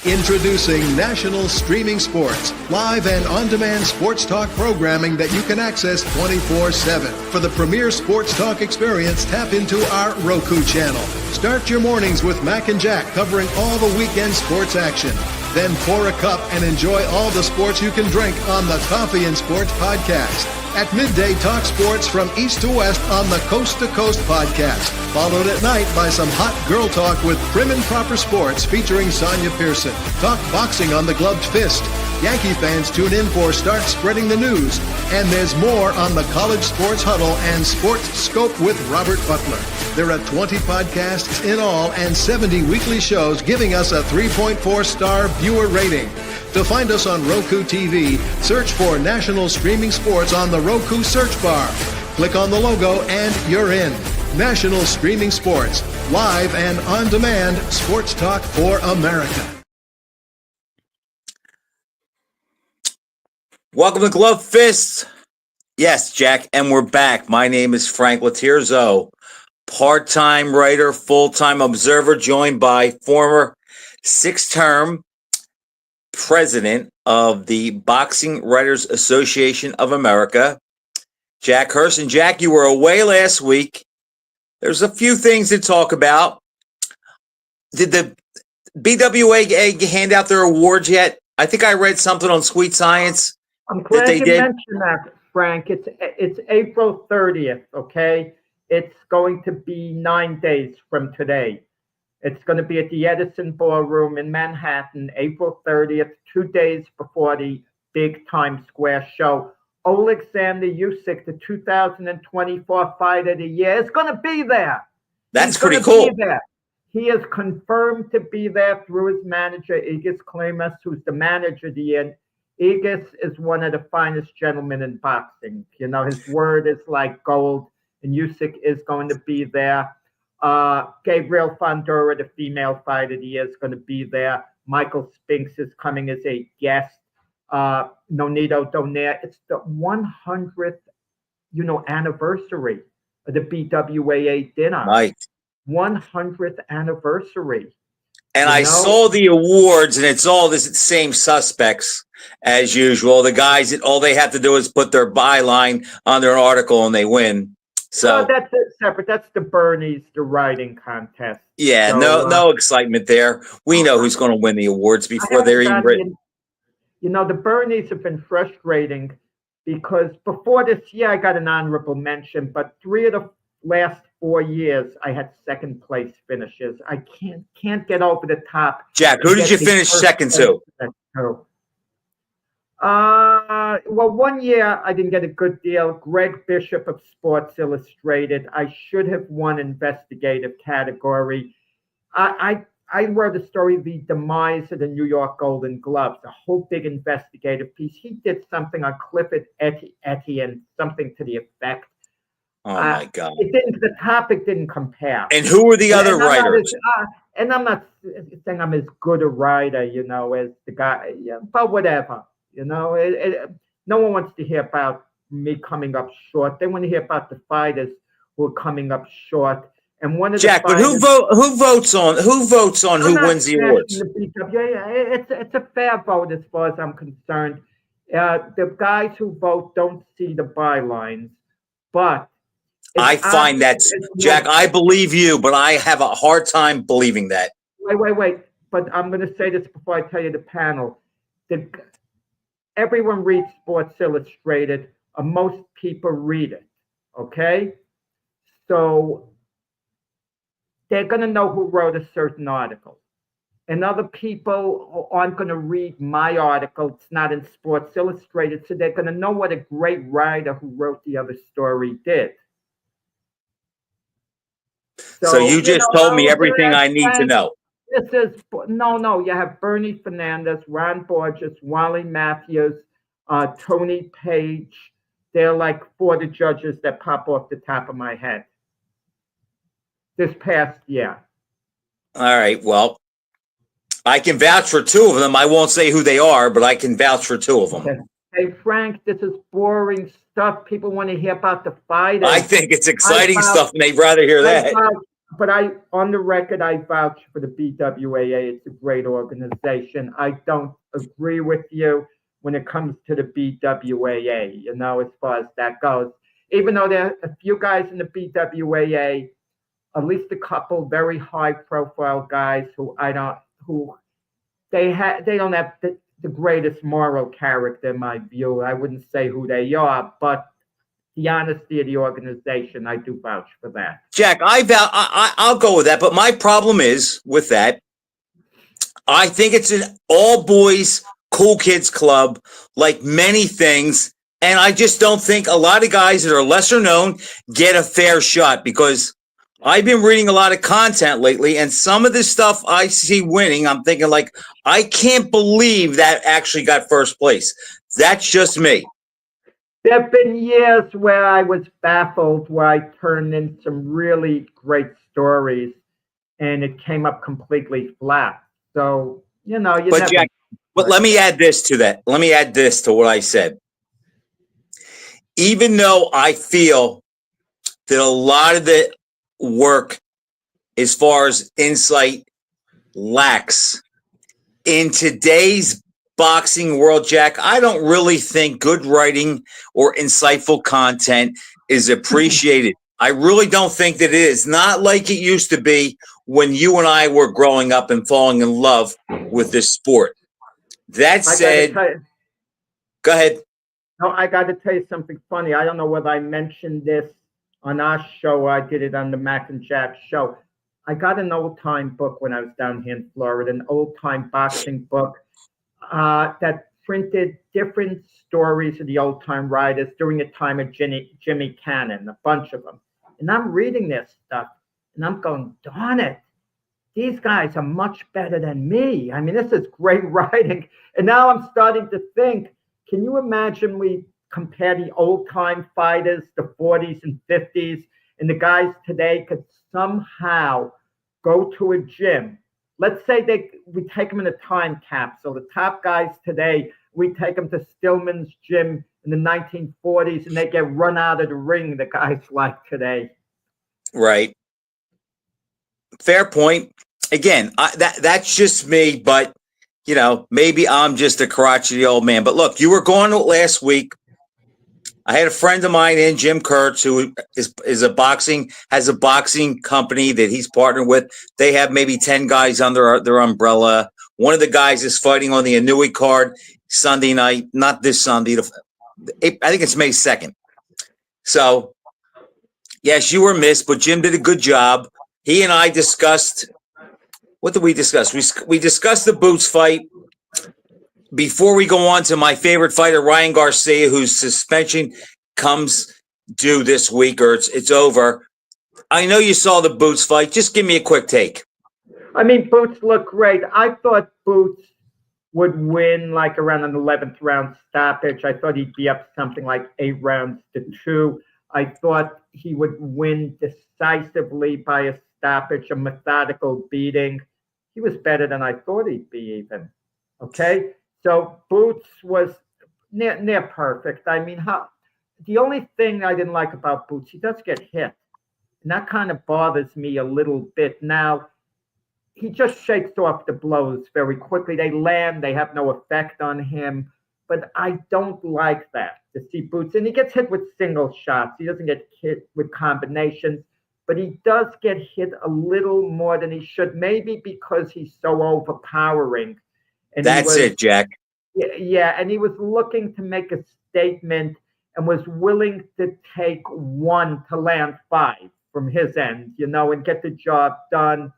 Introducing National Streaming Sports, live and on-demand sports talk programming that you can access 24/7. For the premier sports talk experience, tap into our Roku channel. Start your mornings with Mac and Jack covering all the weekend sports action. Then pour a cup and enjoy all the sports you can drink on the Coffee and Sports podcast. At midday, talk sports from east to west on the Coast to Coast podcast. Followed at night by some hot girl talk with Prim and Proper Sports featuring Sonia Pearson. Talk boxing on the Gloved Fist. Yankee fans tune in for Start Spreading the News. And there's more on the College Sports Huddle and Sports Scope with Robert Butler. There are 20 podcasts in all and 70 weekly shows giving us a 3.4-star viewer rating. To find us on Roku TV, search for National Streaming Sports on the Roku search bar. Click on the logo and you're in. National Streaming Sports, live and on-demand sports talk for America. Welcome to Glove Fist. Yes, Jack, and we're back. My name is Frank Latierzo, part-time writer, full-time observer, joined by former six-term president of the Boxing Writers Association of America, Jack Hurst. And Jack, you were away last week. There's a few things to talk about. Did the BWA hand out their awards yet? I think I read something on Sweet Science. I'm glad you mentioned that, Frank. It's April 30th, okay? It's going to be 9 days from today. It's going to be at the Edison Ballroom in Manhattan, April 30th, 2 days before the big Times Square show. Alexander Usyk, the 2024 Fight of the Year, is going to be there. That's pretty cool. He is confirmed to be there through his manager, Igis Klimas, who's the manager of the year. Igis is one of the finest gentlemen in boxing. You know, his word is like gold, and Usyk is going to be there. Gabriel Fondura, the female fighter of the year, is going to be there. Michael Spinks is coming as a guest. Nonito Donaire. It's the 100th, anniversary of the BWAA dinner. Right. 100th anniversary. And I saw the awards, and it's all the same suspects as usual. The guys, all they have to do is put their byline on their article, and they win. So that's separate. That's the Bernie's, the writing contest. Yeah, so, no excitement there. We know who's going to win the awards before they're even written. The Bernies have been frustrating because before this year I got an honorable mention, but 3 of the last 4 years I had second place finishes. I can't get over the top. Jack, who did you finish second to? Well, 1 year I didn't get a good deal. Greg Bishop of Sports Illustrated. I should have won investigative category. I wrote a story, The Demise of the New York Golden Gloves, a whole big investigative piece. He did something on Clifford Etienne, something to the effect. Oh my God! The topic didn't compare. And who were the other writers? And I'm not saying I'm as good a writer, as the guy, but whatever. No one wants to hear about me coming up short. They want to hear about the fighters who are coming up short. And one of Jack, the fighters, but who votes on who wins the awards? It's a fair vote as far as I'm concerned. The guys who vote don't see the bylines, but I find that, Jack, I believe you, but I have a hard time believing that. Wait. But I'm going to say this before I tell you the panel. Everyone reads Sports Illustrated, or most people read it, okay? So they're going to know who wrote a certain article. And other people aren't going to read my article. It's not in Sports Illustrated, so they're going to know what a great writer who wrote the other story did. So you just told me everything I need to know. This is no. You have Bernie Fernandez, Ron Borges, Wally Matthews, Tony Page. They're like 4 of the judges that pop off the top of my head this past year. All right. Well, I can vouch for 2 of them. I won't say who they are, but I can vouch for 2 of them. Okay. Hey, Frank, this is boring stuff. People want to hear about the fighters. I think it's exciting stuff, and they'd rather hear that. but on the record, I vouch for the BWAA. It's a great organization. I don't agree with you when it comes to the BWAA, as far as that goes. Even though there are a few guys in the BWAA, at least a couple very high profile guys who they don't have the greatest moral character in my view. I wouldn't say who they are, but the honesty of the organization, I do vouch for that. Jack, I'll go with that. But my problem is with that, I think it's an all boys, cool kids club, like many things. And I just don't think a lot of guys that are lesser known get a fair shot, because I've been reading a lot of content lately, and some of this stuff I see winning, I'm thinking like, I can't believe that actually got first place. That's just me. There have been years where I was baffled, where I turned in some really great stories and it came up completely flat. So, But Jack, but let me add this to that. Let me add this to what I said. Even though I feel that a lot of the work as far as insight lacks in today's boxing world, Jack, I don't really think good writing or insightful content is appreciated. I really don't think that it is. Not like it used to be when you and I were growing up and falling in love with this sport. That said, go ahead. No, I got to tell you something funny. I don't know whether I mentioned this on our show or I did it on the Mac and Jack show. I got an old-time book when I was down here in Florida, an old-time boxing book that printed different stories of the old-time writers during the time of Jimmy Cannon, a bunch of them. And I'm reading this stuff, and I'm going, darn it, these guys are much better than me. I mean, this is great writing. And now I'm starting to think, can you imagine we compare the old-time fighters, the 40s and 50s, and the guys today could somehow go to a gym. Let's say we take them in a time capsule. The top guys today, we take them to Stillman's gym in the 1940s, and they get run out of the ring, the guys like today. Right. Fair point. Again, that's just me, but, maybe I'm just a crotchety old man. But look, you were gone last week. I had a friend of mine in, Jim Kurtz, who has a boxing company that he's partnered with. They have maybe 10 guys under their umbrella. One of the guys is fighting on the Inouye card Sunday night, not this Sunday. I think it's May 2nd. So, yes, you were missed, but Jim did a good job. He and I discussed, what did we discuss? We discussed the Boots fight. Before we go on to my favorite fighter, Ryan Garcia, whose suspension comes due this week, or it's over. I know you saw the Boots fight. Just give me a quick take. I mean, Boots looked great. I thought Boots would win like around an 11th round stoppage. I thought he'd be up something like 8-2. I thought he would win decisively by a stoppage, a methodical beating. He was better than I thought he'd be even. Okay? So Boots was near perfect. I mean, the only thing I didn't like about Boots, he does get hit. And that kind of bothers me a little bit. Now, he just shakes off the blows very quickly. They land, they have no effect on him. But I don't like that, to see Boots. And he gets hit with single shots. He doesn't get hit with combinations. But he does get hit a little more than he should, maybe because he's so overpowering. And that's it, Jack. Yeah, and he was looking to make a statement and was willing to take 1 to land 5 from his end, and get the job done.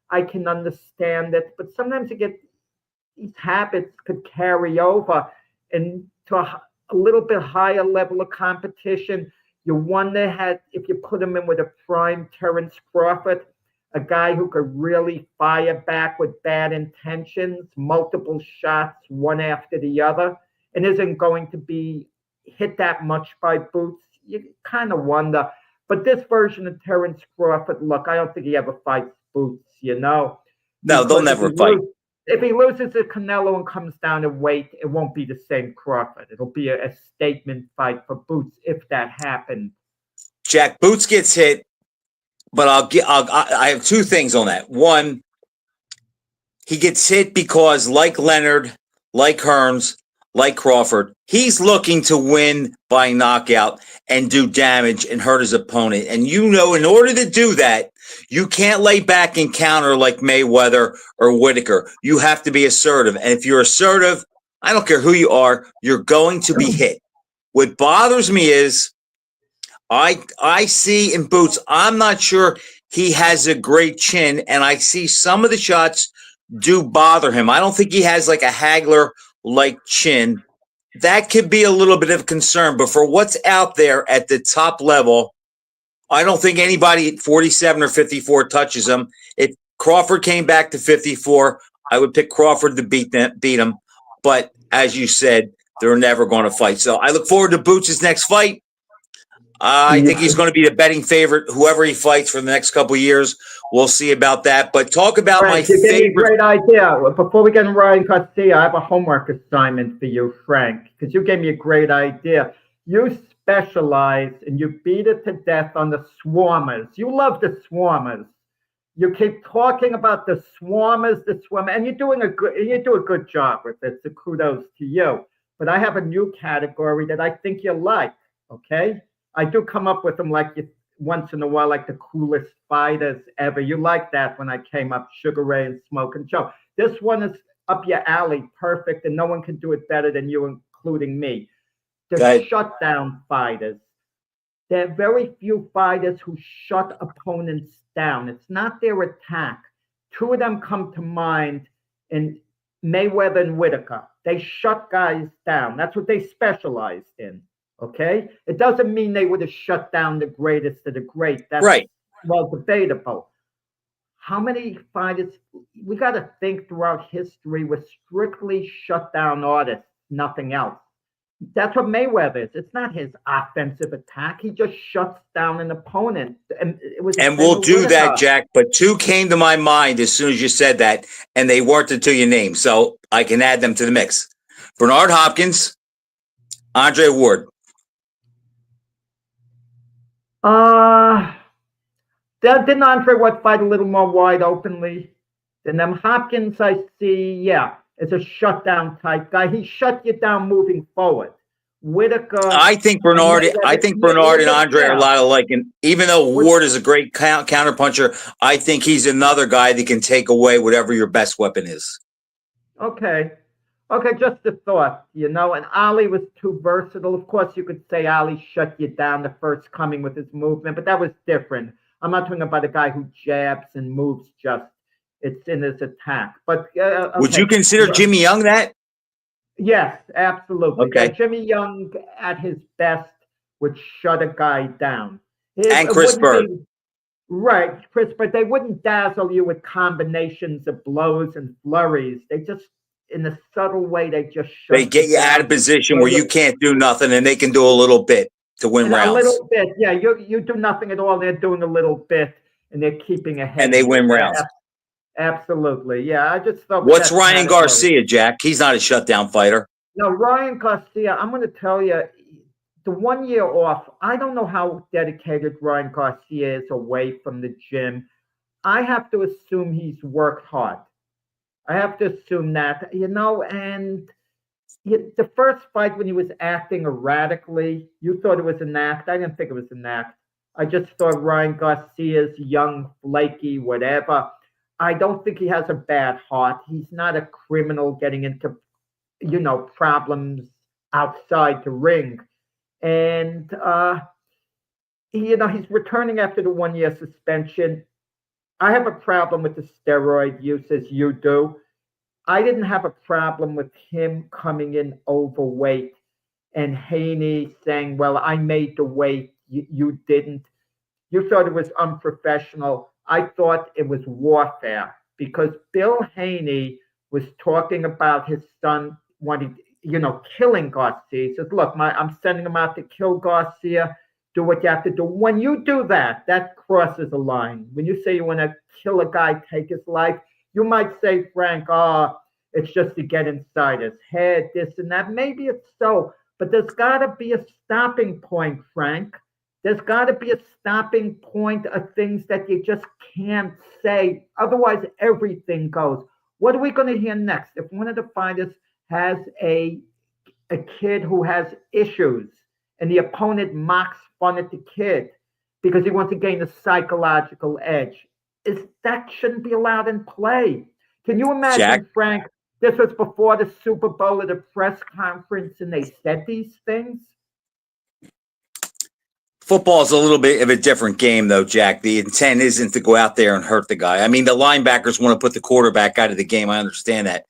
I can understand it, but sometimes these habits could carry over and to a little bit higher level of competition. You wonder if you put him in with a prime Terence Crawford, a guy who could really fire back with bad intentions, multiple shots, one after the other, and isn't going to be hit that much by Boots. You kind of wonder. But this version of Terence Crawford, look, I don't think he ever fights Boots, No, they'll never fight. If he loses to Canelo and comes down in weight, it won't be the same Crawford. It'll be a statement fight for Boots if that happened. Jack, Boots gets hit but I have two things on that. One, he gets hit because, like Leonard, like Hearns, like Crawford, he's looking to win by knockout and do damage and hurt his opponent. And in order to do that, you can't lay back and counter like Mayweather or Whitaker. You have to be assertive. And if you're assertive, I don't care who you are, you're going to be hit. What bothers me is I see in Boots, I'm not sure he has a great chin, and I see some of the shots do bother him. I don't think he has like a Hagler-like chin. That could be a little bit of concern, but for what's out there at the top level, I don't think anybody at 47 or 54 touches him. If Crawford came back to 54, I would pick Crawford to beat him. But as you said, they're never going to fight. So I look forward to Boots' next fight. I think he's going to be the betting favorite, whoever he fights for the next couple of years. We'll see about that. But talk about Frank, my you gave me a favorite. great idea. Before we get into Ryan Garcia, I have a homework assignment for you, Frank, because you gave me a great idea. You specialize and you beat it to death on the swarmers. You love the swarmers. You keep talking about the swarmers, and you do a good job with it. So kudos to you. But I have a new category that I think you like. Okay, I do come up with them once in a while, like the coolest fighters ever. You like that when I came up, Sugar Ray and Smoke and Joe. This one is up your alley, perfect, and no one can do it better than you, including me. The shutdown fighters. There are very few fighters who shut opponents down. It's not their attack. Two of them come to mind in Mayweather and Whitaker. They shut guys down. That's what they specialized in. Okay? It doesn't mean they would have shut down the greatest of the great. That's Right. Well debatable. How many fighters, we got to think throughout history, were strictly shut down artists, nothing else. That's what Mayweather is. It's not his offensive attack. He just shuts down an opponent. And we'll do that, Jack. But two came to my mind as soon as you said that, and they weren't until you named. So I can add them to the mix. Bernard Hopkins, Andre Ward. Didn't Andre Ward fight a little more wide openly than them? Hopkins, I see, is a shutdown type guy. He shut you down moving forward. Whitaker. I think Bernard and Andre are a lot alike. And even though Ward is a great counterpuncher, I think he's another guy that can take away whatever your best weapon is. Okay, just a thought, and Ali was too versatile. Of course, you could say Ali shut you down the first coming with his movement, but that was different. I'm not talking about a guy who jabs and moves just. It's in his attack. But okay. Would you consider Jimmy Young that? Yes, absolutely. Okay. Jimmy Young at his best would shut a guy down. And Chris Bird. Right, Chris, but they wouldn't dazzle you with combinations of blows and flurries. They just, in a subtle way, they just shut They get you out of position where you can't do nothing, and they can do a little bit to win rounds. A little bit, yeah. You do nothing at all. They're doing a little bit, and they're keeping ahead. And they win rounds. Absolutely, yeah. I just thought. What's Ryan Garcia, Jack? He's not a shutdown fighter. No, Ryan Garcia, I'm going to tell you, the 1 year off, I don't know how dedicated Ryan Garcia is away from the gym. I have to assume he's worked hard. I have to assume that, and the first fight when he was acting erratically, you thought it was an act. I didn't think it was an act. I just thought Ryan Garcia's young, flaky, whatever. I don't think he has a bad heart. He's not a criminal getting into, problems outside the ring. And, he's returning after the 1 year suspension. I have a problem with the steroid use, as you do. I didn't have a problem with him coming in overweight and Haney saying, well, I made the weight, you didn't. You thought it was unprofessional. I thought it was warfare because Bill Haney was talking about his son wanting, killing Garcia. He says, look, I'm sending him out to kill Garcia. Do what you have to do. When you do that, that crosses a line. When you say you want to kill a guy, take his life, you might say, Frank, it's just to get inside his head, this and that. Maybe it's so, but there's got to be a stopping point, Frank. There's got to be a stopping point of things that you just can't say. Otherwise, everything goes. What are we going to hear next? If one of the fighters has a kid who has issues and the opponent mocks fun at the kid because he wants to gain a psychological edge, that shouldn't be allowed in play. Can you imagine, Jack? Frank? This was before the Super Bowl at a press conference, and they said these things. Football is a little bit of a different game, though, Jack. The intent isn't to go out there and hurt the guy. I mean, the linebackers want to put the quarterback out of the game. I understand that.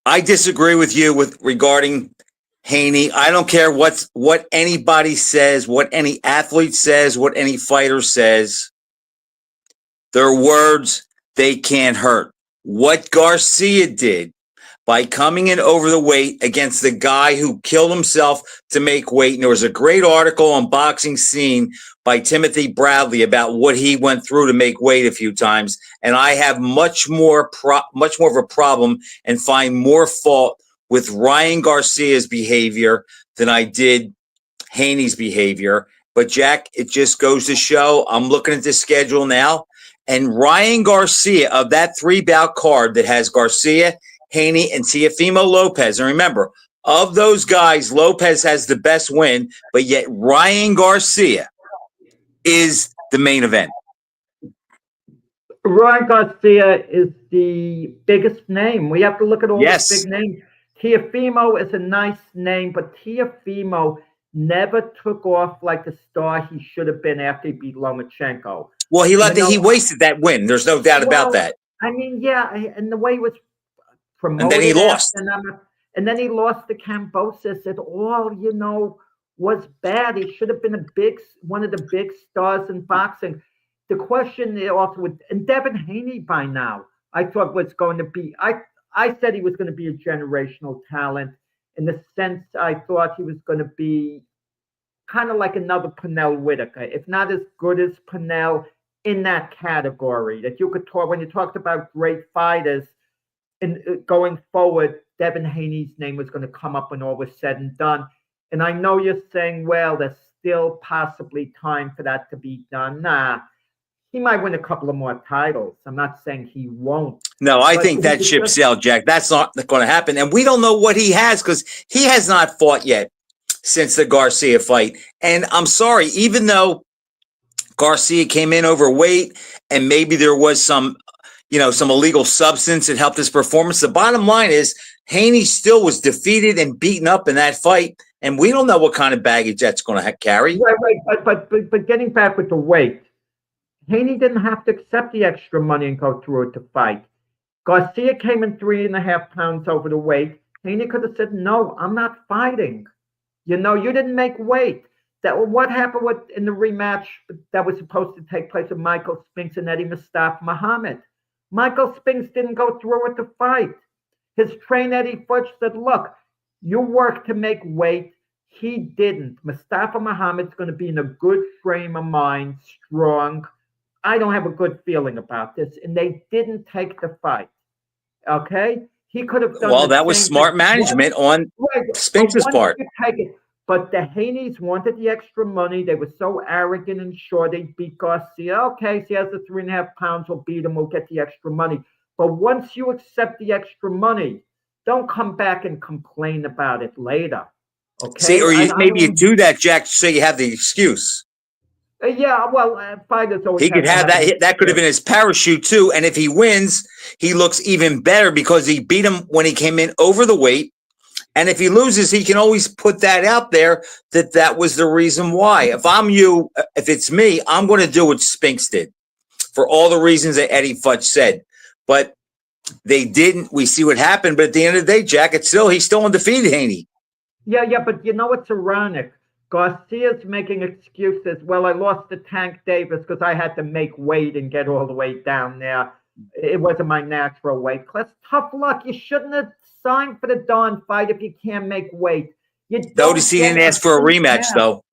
I disagree with you regarding Haney. I don't care what anybody says, what any athlete says, what any fighter says. Their words, they can't hurt. What Garcia did by coming in over the weight against the guy who killed himself to make weight. And there was a great article on Boxing Scene by Timothy Bradley about what he went through to make weight a few times. And I have much more of a problem and find more fault with Ryan Garcia's behavior than I did Haney's behavior. But Jack, it just goes to show, I'm looking at the schedule now, and Ryan Garcia, of that 3-bout card that has Garcia, Haney, and Teofimo Lopez. And remember, of those guys, Lopez has the best win, but yet Ryan Garcia is the main event. Ryan Garcia is the biggest name. We have to look at all the big names. Teofimo is a nice name, but Teofimo never took off like the star he should have been after he beat Lomachenko. Well, he wasted that win. There's no doubt about that. I mean, yeah, and the way he was promoted. And then he lost. And then he lost to Kambosos. It all, was bad. He should have been one of the big stars in boxing. The question also and Devin Haney by now, I thought was going to be, I said he was going to be a generational talent in the sense I thought he was going to be kind of like another Pernell Whitaker, if not as good as Pernell in that category that you could talk, when you talked about great fighters and going forward, Devin Haney's name was going to come up when all was said and done. And I know you're saying, well, there's still possibly time for that to be done. Nah, he might win a couple of more titles. I'm not saying he won't. No, I think that ship sailed, Jack. That's not going to happen. And we don't know what he has because he has not fought yet since the Garcia fight. And I'm sorry, even though Garcia came in overweight and maybe there was some illegal substance that helped his performance, the bottom line is Haney still was defeated and beaten up in that fight. And we don't know what kind of baggage that's going to carry. Right. But getting back with the weight, Haney didn't have to accept the extra money and go through it to fight. Garcia came in 3.5 pounds over the weight. Haney could have said, no, I'm not fighting. You didn't make weight. What happened in the rematch that was supposed to take place with Michael Spinks and Eddie Mustafa Muhammad? Michael Spinks didn't go through with the fight. His trainer, Eddie Futch, said, look, you work to make weight. He didn't. Mustafa Muhammad's going to be in a good frame of mind, strong. I don't have a good feeling about this. And they didn't take the fight. Okay? He could have done. Well, that was smart management on Spinks' part. But the Haneys wanted the extra money. They were so arrogant and sure they'd beat Garcia. Okay, so he has the 3.5 pounds. We'll beat him. We'll get the extra money. But once you accept the extra money, don't come back and complain about it later. Okay. See, or maybe you do that, Jack, so you have the excuse. Fighters always. He could have that. That could have been his parachute too. And if he wins, he looks even better because he beat him when he came in over the weight. And if he loses, he can always put that out there that was the reason why. If I'm you, if it's me, I'm going to do what Spinks did for all the reasons that Eddie Futch said. But they didn't. We see what happened. But at the end of the day, Jack, he's still undefeated, Haney. Yeah. But it's ironic. Garcia's making excuses. Well, I lost to Tank Davis because I had to make weight and get all the way down there. It wasn't my natural weight class. Tough luck. You shouldn't have signed for the darn fight if you can't make weight. Notice he didn't ask for a rematch, though.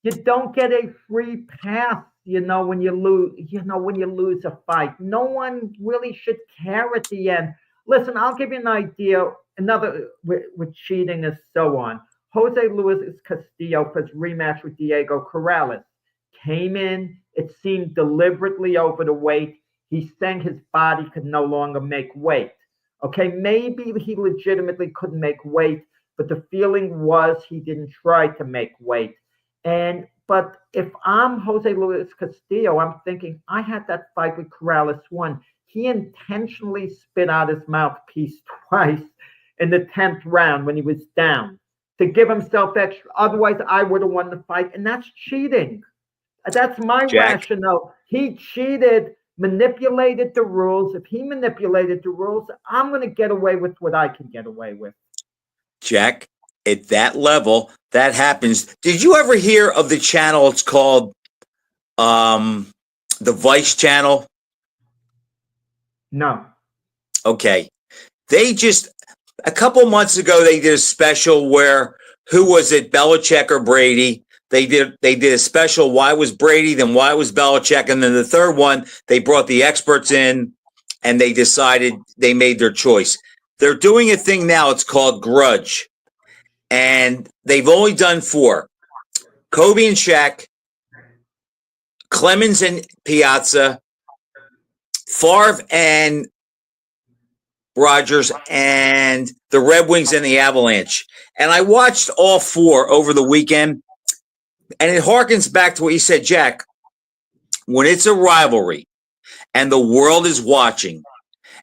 You don't get a free pass, when you lose a fight. No one really should care at the end. Listen, I'll give you an idea. Another with cheating and so on. Jose Luis Castillo for his rematch with Diego Corrales. came in. It seemed deliberately over the weight. He's saying his body could no longer make weight. Okay, maybe he legitimately couldn't make weight, but the feeling was he didn't try to make weight. But if I'm Jose Luis Castillo, I'm thinking I had that fight with Corrales won. He intentionally spit out his mouthpiece twice in the 10th round when he was down to give himself extra. Otherwise, I would have won the fight, and that's cheating. That's my rationale. He cheated, manipulated the rules. If he manipulated the rules, I'm going to get away with what I can get away with. Jack, at that level, that happens. Did you ever hear of the channel? It's called the Vice channel. No. Okay. They just, a couple months ago, they did a special where, who was it, Belichick or Brady? They did a special, why was Brady, then why was Belichick? And then the third one, they brought the experts in and they decided, they made their choice. They're doing a thing now, it's called Grudge. And they've only done 4. Kobe and Shaq, Clemens and Piazza, Favre and Rodgers, and the Red Wings and the Avalanche. And I watched all 4 over the weekend. And it harkens back to what you said, Jack. When it's a rivalry and the world is watching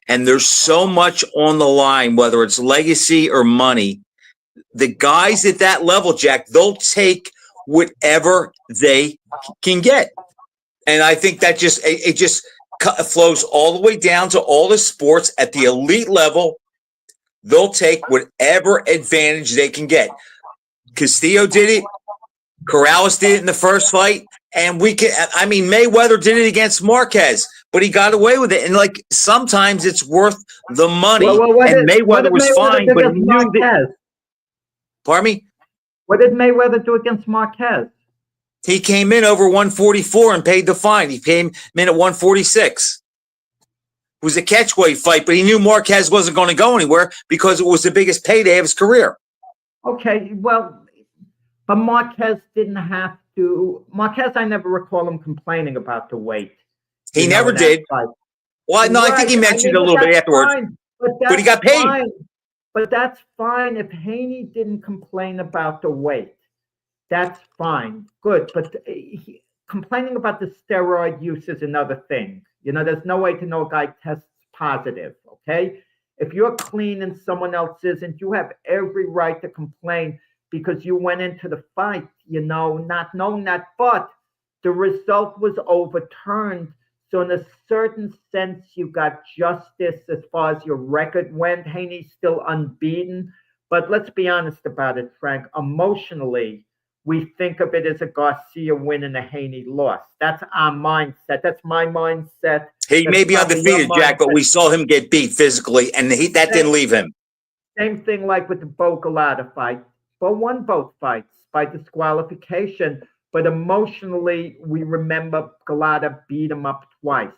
and there's so much on the line, whether it's legacy or money, the guys at that level, Jack, they'll take whatever they can get. And I think that just flows all the way down to all the sports at the elite level. They'll take whatever advantage they can get. Castillo did it. Corrales did it in the first fight. And Mayweather did it against Marquez, but he got away with it. And like, sometimes it's worth the money. Mayweather was fine, but he knew that. Pardon me? What did Mayweather do against Marquez? He came in over 144 and paid the fine. He came in at 146. It was a catchweight fight, but he knew Marquez wasn't going to go anywhere because it was the biggest payday of his career. Okay, well, but Marquez didn't have to. Marquez, I never recall him complaining about the weight. He never did. Fight. Well, no, right. I think he mentioned a little bit afterwards. Fine, but he got paid. Fine. But that's fine if Haney didn't complain about the weight. That's fine. Good. But complaining about the steroid use is another thing. You know, there's no way to know a guy tests positive, okay? If you're clean and someone else isn't, you have every right to complain because you went into the fight, you know, not knowing that. But the result was overturned. So in a certain sense, you got justice as far as your record went. Haney's still unbeaten. But let's be honest about it, Frank. Emotionally, we think of it as a Garcia win and a Haney loss. That's our mindset. That's my mindset. He may be undefeated, Jack, but we saw him get beat physically, and that didn't leave him. Same thing like with the Bo Galata fight. Bo won both fights by disqualification. But emotionally, we remember Galata beat him up twice.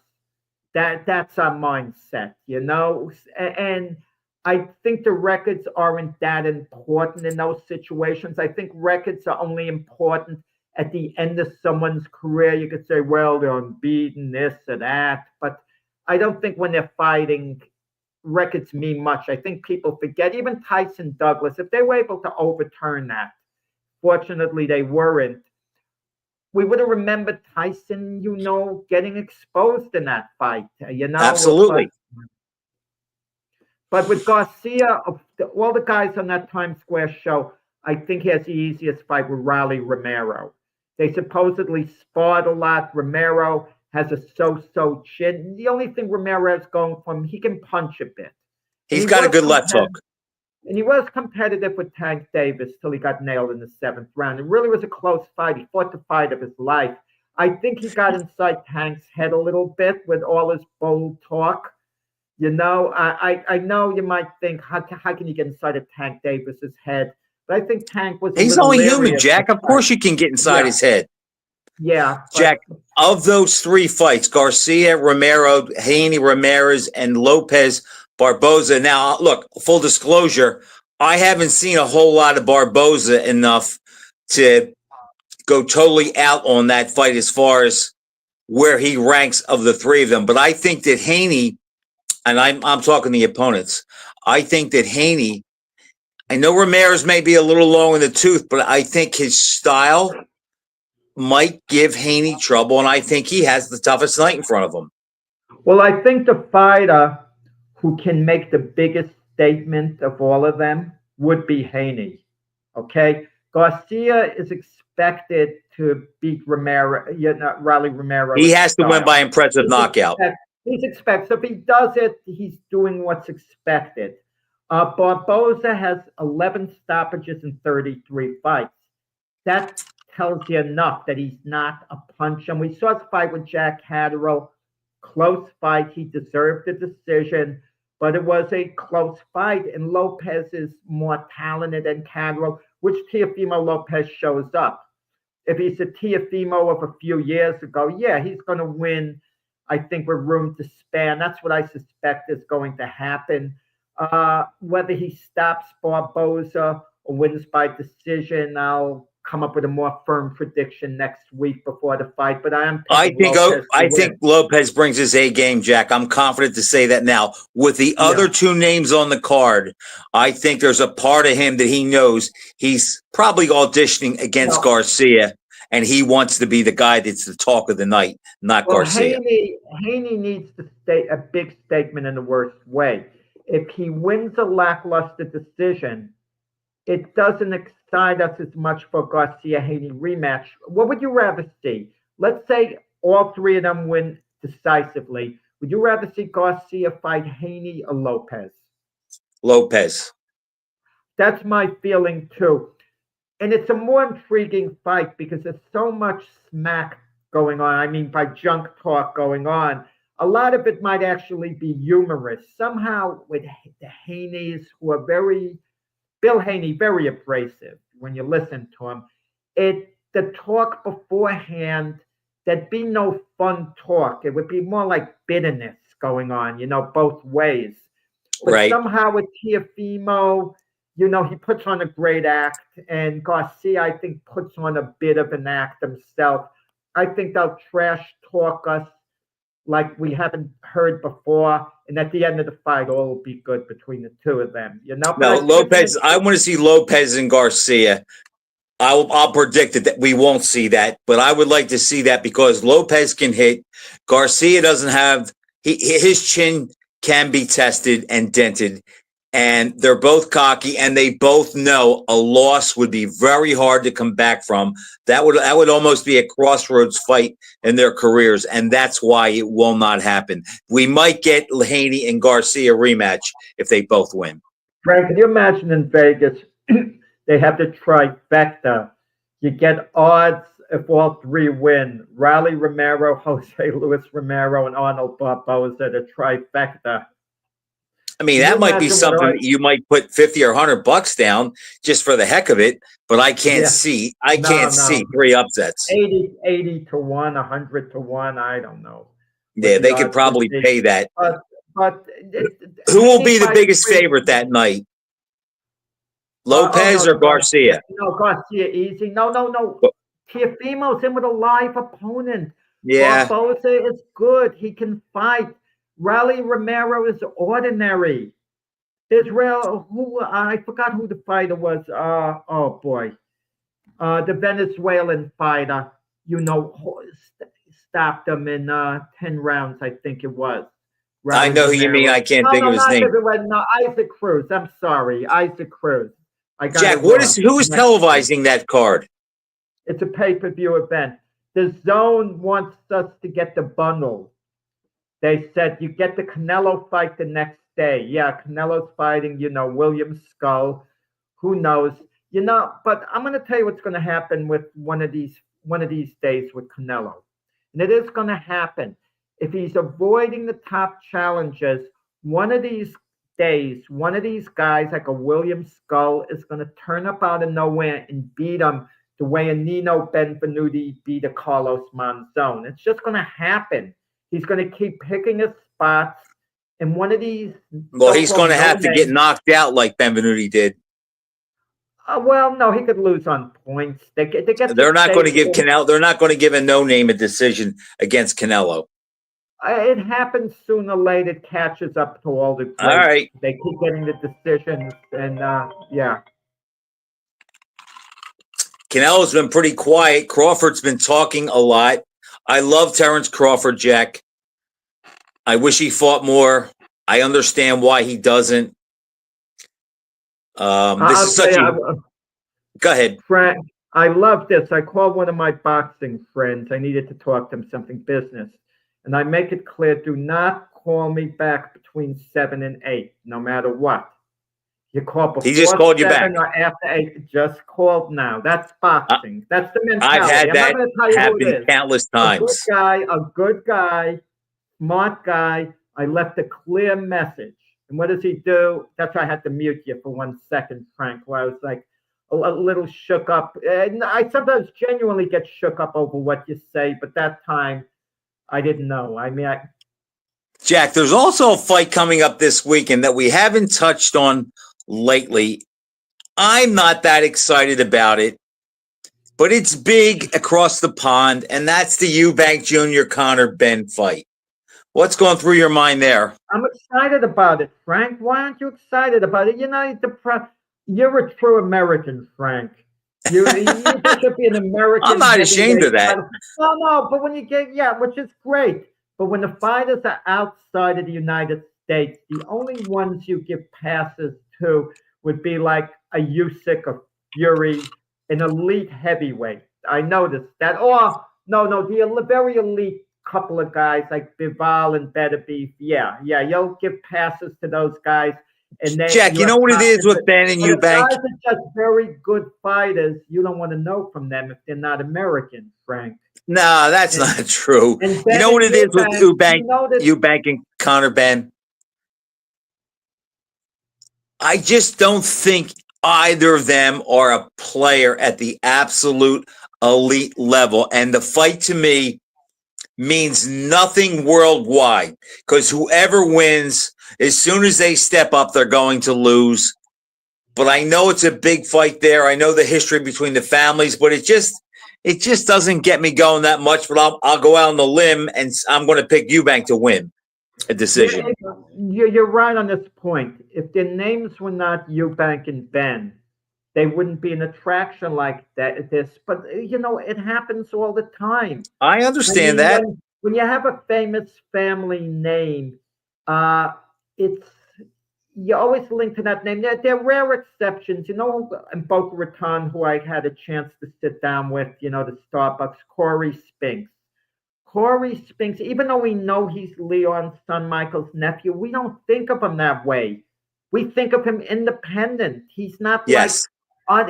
That's our mindset, you know? And I think the records aren't that important in those situations. I think records are only important at the end of someone's career. You could say, well, they're unbeaten, this or that. But I don't think when they're fighting, records mean much. I think people forget. Even Tyson Douglas, if they were able to overturn that, fortunately they weren't. We would have remembered Tyson, you know, getting exposed in that fight, you know. Absolutely. But with Garcia, all the guys on that Times Square show, I think he has the easiest fight with Rolly Romero. They supposedly sparred a lot. Romero has a so-so chin. The only thing Romero has going for him, he can punch a bit. He's got a good left hook. And he was competitive with Tank Davis till he got nailed in the 7th round. It really was a close fight. He fought the fight of his life. I think he got inside Tank's head a little bit with all his bold talk. You know, I know you might think, how can you get inside of Tank Davis's head? But I think Tank was. He's only human, Jack. Of course you can get inside his head. Yeah. Jack, of those 3 fights, Garcia, Romero, Haney, Ramirez, and Lopez Barboza. Now, look, full disclosure, I haven't seen a whole lot of Barboza enough to go totally out on that fight as far as where he ranks of the three of them. But I think that Haney, and I'm talking the opponents, I think that Haney, I know Ramirez may be a little long in the tooth, but I think his style might give Haney trouble, and I think he has the toughest night in front of him. Well, I think the fighter who can make the biggest statement of all of them would be Haney. Okay? Garcia is expected to beat Romero, Raleigh Romero. He has to win by impressive knockout. He's expected. So if he does it, he's doing what's expected. Barboza has 11 stoppages in 33 fights. That tells you enough that he's not a puncher. And we saw his fight with Jack Catterall. Close fight. He deserved the decision, but it was a close fight. And Lopez is more talented than Catterall, which Teofimo Lopez shows up. If he's a Teofimo of a few years ago, yeah, he's going to win, I think, with room to spare. And that's what I suspect is going to happen. Whether he stops Barboza or wins by decision, I'll come up with a more firm prediction next week before the fight. But I think Lopez brings his A game, Jack. I'm confident to say that now. With the other two names on the card, I think there's a part of him that he knows he's probably auditioning against Garcia, and he wants to be the guy that's the talk of the night, not Garcia. Haney needs to state a big statement in the worst way. If he wins a lackluster decision, it doesn't excite us as much for Garcia-Haney rematch. What would you rather see? Let's say all three of them win decisively. Would you rather see Garcia fight Haney or Lopez? Lopez. That's my feeling too. And it's a more intriguing fight because there's so much smack going on. I mean, by junk talk going on. A lot of it might actually be humorous. Somehow with the Haneys, who are Bill Haney, very abrasive when you listen to him. The talk beforehand, there'd be no fun talk. It would be more like bitterness going on, both ways. But somehow with Teofimo, he puts on a great act, and Garcia, I think, puts on a bit of an act himself. I think they'll trash talk us like we haven't heard before, and at the end of the fight, all will be good between the two of them. No, Lopez. I want to see Lopez and Garcia. I'll predict that we won't see that, but I would like to see that because Lopez can hit. Garcia doesn't have his chin can be tested and dented, and they're both cocky, and they both know a loss would be very hard to come back from. That would almost be a crossroads fight in their careers, and that's why it will not happen. We might get Haney and Garcia rematch if they both win. Frank, can you imagine in Vegas, they have the trifecta. You get odds if all three win. Raleigh Romero, Jose Luis Romero, and Arnold Barboza, the trifecta. I mean, that might be something that you might put $50 or $100 down just for the heck of it, but I can't see. I can't see three upsets. 80 to 1, 100 to 1. I don't know. Yeah, they could probably pay that. But who will be the biggest favorite that night? Lopez or Garcia? No, Garcia easy. No. Teofimo's in with a live opponent. Yeah. Barboza is good. He can fight. Raleigh Romero is ordinary. Israel, I forgot who the fighter was. Oh boy, the Venezuelan fighter. Stopped him in 10 rounds. I think it was. Raleigh I know who you mean. I can't think of his name. No, Isaac Cruz. I'm sorry, Isaac Cruz. Jack, who is televising that card? It's a pay-per-view event. The Zone wants us to get the bundle. They said you get the Canelo fight the next day. Yeah, Canelo's fighting, William Skull. Who knows? But I'm going to tell you what's going to happen with one of these days with Canelo. And it is going to happen. If he's avoiding the top challenges, one of these days, one of these guys like a William Skull is going to turn up out of nowhere and beat him the way a Nino Benvenuti beat a Carlos Monzon. It's just going to happen. He's going to keep picking his spots, and one of these. Well, he's going to have to get knocked out like Benvenuti did. Well, no, he could lose on points. They get They're not going to give stable. Canelo. They're not going to give a no-name a decision against Canelo. It happens sooner or later. It catches up to all the greats. All right. They keep getting the decisions, and yeah. Canelo's been pretty quiet. Crawford's been talking a lot. I love Terrence Crawford, Jack. I wish he fought more. I understand why he doesn't. This is such a. Go ahead, Frank. I love this. I called one of my boxing friends. I needed to talk to him something business, and I make it clear: do not call me back between 7 and 8, no matter what. You call before He just called you 7 back. or after 8. Just call now. That's boxing. That's the mentality. I've had I'm that not gonna tell you who it happen is. countless times. A good guy, smart guy. I left a clear message. And what does he do? That's why I had to mute you for 1 second, Frank, where I was like a little shook up. And I sometimes genuinely get shook up over what you say, but that time I didn't know. I mean, Jack, there's also a fight coming up this weekend that we haven't touched on lately. I'm not that excited about it, but it's big across the pond, and that's the Eubank Jr. Conor Benn fight. What's going through your mind there? I'm excited about it, Frank. Why aren't you excited about it? You know, you're a true American, Frank. You should be an American. I'm not ashamed of that. No, but when you get, which is great. But when the fighters are outside of the United States, the only ones you give passes to would be like a Usyk or Fury, an elite heavyweight. I noticed that. Oh, no, the very elite couple of guys like Bivol and Beterbiev. Yeah, you'll give passes to those guys. And then Jack, you know what it is with Benn and Eubank? Guys are just very good fighters. You don't want to know from them if they're not American, Frank. No, that's not true. You know what it is with Eubank and Conor Benn? I just don't think either of them are a player at the absolute elite level. And the fight to me means nothing worldwide because whoever wins, as soon as they step up, they're going to lose. But I know it's a big fight there. I know the history between the families, but it just doesn't get me going that much. But I'll go out on the limb, and I'm going to pick Eubank to win a decision. You're right on this point. If their names were not Eubank and Benn, they wouldn't be an attraction like that. But it happens all the time. I understand that. When you have a famous family name, you always link to that name. There are rare exceptions. In Boca Raton, who I had a chance to sit down with, the Starbucks, Corey Spinks. Corey Spinks, even though we know he's Leon's son, Michael's nephew, we don't think of him that way. We think of him independent. He's not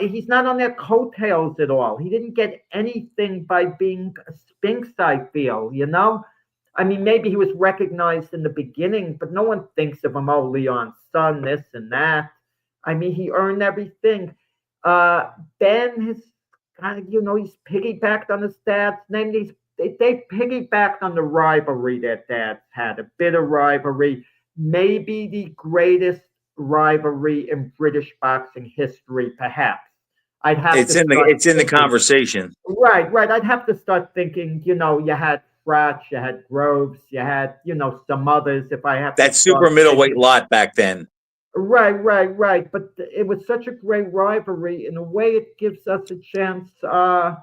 he's not on their coattails at all. He didn't get anything by being a Spinks, I feel, I mean, maybe he was recognized in the beginning, but no one thinks of him, Leon's son, this and that. I mean, he earned everything. Ben has kind of, he's piggybacked on his dad's name. They piggybacked on the rivalry that dads had, a bitter rivalry, maybe the greatest rivalry in British boxing history, perhaps. It's in the conversation. Right. I'd have to start thinking, you had Fratch, you had Groves, you had, some others. If I have that super middleweight lot back then. Right. But it was such a great rivalry. In a way, it gives us a chance. Hi,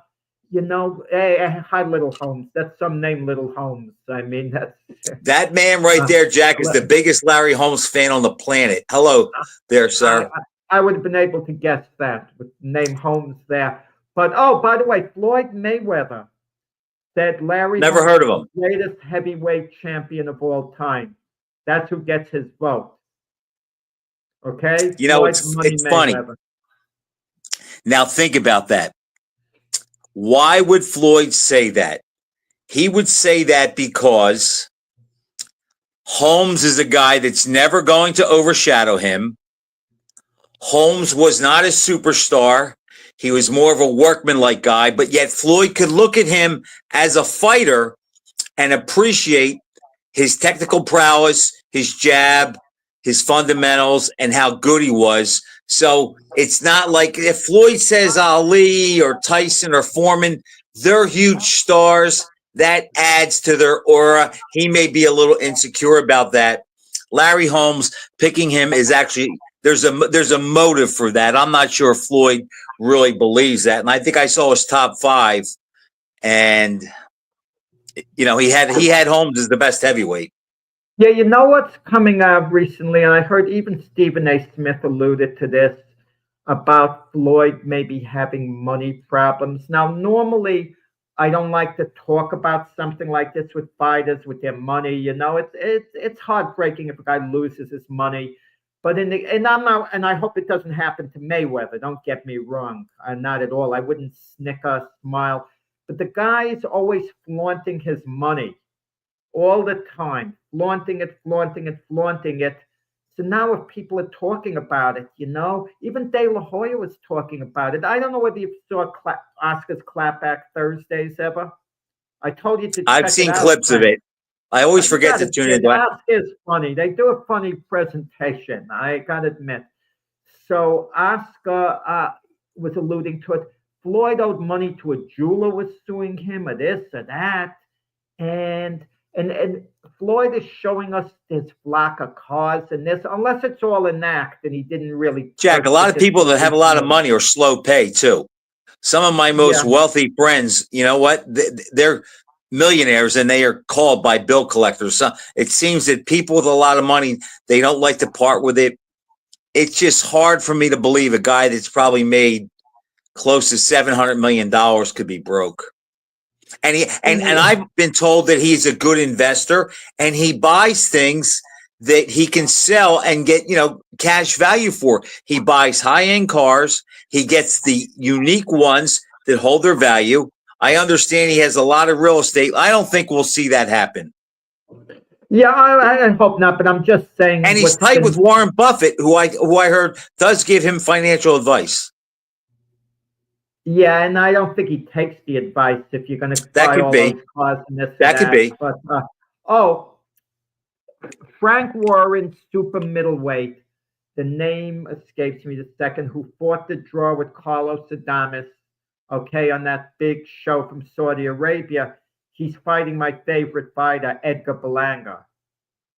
Little Holmes. That's some name, Little Holmes. I mean, that's that man right there, Jack, is the biggest Larry Holmes fan on the planet. Hello there, sir. I would have been able to guess that with the name Holmes there. But by the way, Floyd Mayweather said Larry never Holmes heard of him. Greatest heavyweight champion of all time. That's who gets his vote. Okay? It's funny. Now think about that. Why would Floyd say that? He would say that because Holmes is a guy that's never going to overshadow him. Holmes was not a superstar. He was more of a workman-like guy, but yet Floyd could look at him as a fighter and appreciate his technical prowess, his jab, his fundamentals, and how good he was. So it's not like if Floyd says Ali or Tyson or Foreman, they're huge stars. That adds to their aura. He may be a little insecure about that. Larry Holmes, picking him is actually there's a motive for that. I'm not sure if Floyd really believes that. And I think I saw his top 5, and he had Holmes as the best heavyweight. Yeah, you know what's coming out recently, and I heard even Stephen A. Smith alluded to this about Floyd maybe having money problems. Now, normally I don't like to talk about something like this with fighters with their money. It's heartbreaking if a guy loses his money. But I hope it doesn't happen to Mayweather. Don't get me wrong, not at all. I wouldn't snicker, smile. But the guy is always flaunting his money all the time, flaunting it. So now if people are talking about it, even De La Hoya was talking about it. I don't know whether you saw Oscar's Clapback Thursdays ever. I told you to check I've seen it out, clips of it. I always forget to tune into it. Oscar's funny. They do a funny presentation, I got to admit. So Oscar was alluding to it. Floyd owed money to a jeweler was suing him, or this or that. And Floyd is showing us this flock of cars and this, unless it's all an act and he didn't really. Jack, a lot of people that have a lot of money are slow pay too. Some of my most wealthy friends, you know what? They're millionaires and they are called by bill collectors. So it seems that people with a lot of money, they don't like to part with it. It's just hard for me to believe a guy that's probably made close to $700 million could be broke. And I've been told that he's a good investor and he buys things that he can sell and get, cash value for. He buys high-end cars. He gets the unique ones that hold their value. I understand he has a lot of real estate. I don't think we'll see that happen. Yeah, I hope not, but I'm just saying. And he's tight with Warren Buffett, who I heard does give him financial advice. Yeah, and I don't think he takes the advice if you're going to buy all those cars and this. That could be. But Frank Warren, super middleweight. The name escapes me the second. Who fought the draw with Carlos Adames? Okay, on that big show from Saudi Arabia. He's fighting my favorite fighter, Edgar Berlanga.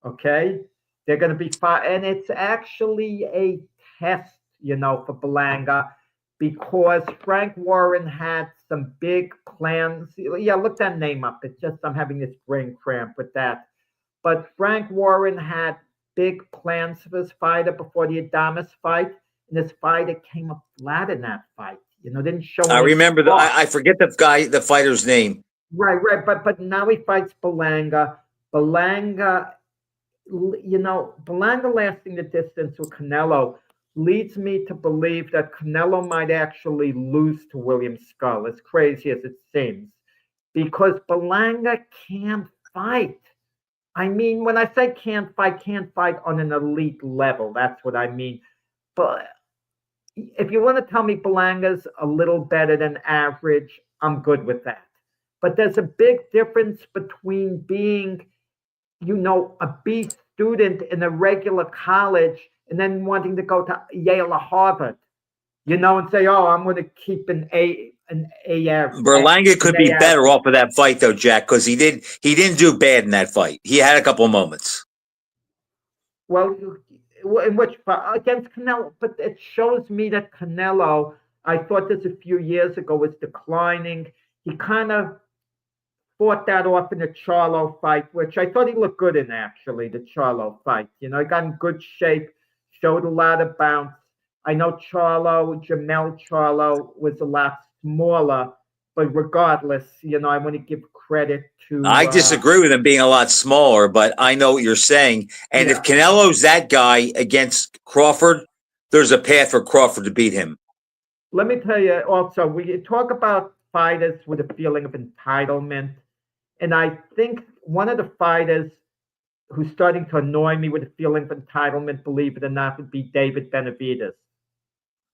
Okay, they're going to be fighting, and it's actually a test, for Berlanga. Because Frank Warren had some big plans. Yeah, look that name up. It's just I'm having this brain cramp with that. But Frank Warren had big plans for this fighter before the Adames fight. And this fighter came up flat in that fight. Didn't show. I remember I forget the fighter's name. Right. But now he fights Berlanga. Berlanga lasting the distance with Canelo leads me to believe that Canelo might actually lose to William Skull, as crazy as it seems, because Berlanga can't fight. I mean, when I say can't fight on an elite level. That's what I mean. But if you want to tell me Berlanga's a little better than average, I'm good with that. But there's a big difference between being, a B student in a regular college and then wanting to go to Yale or Harvard, and say, I'm going to keep an A average. Berlanga could be better off of that fight, though, Jack, because he didn't do bad in that fight. He had a couple of moments. Well, in which fight? Against Canelo. But it shows me that Canelo, I thought this a few years ago, was declining. He kind of fought that off in the Charlo fight, which I thought he looked good in, actually, the Charlo fight. He got in good shape. Showed a lot of bounce. I know Jamel Charlo was a lot smaller, but regardless, I want to give credit to. I disagree with him being a lot smaller, but I know what you're saying. And if Canelo's that guy against Crawford, there's a path for Crawford to beat him. Let me tell you also, we talk about fighters with a feeling of entitlement, and I think one of the fighters who's starting to annoy me with a feeling of entitlement, believe it or not, would be David Benavidez.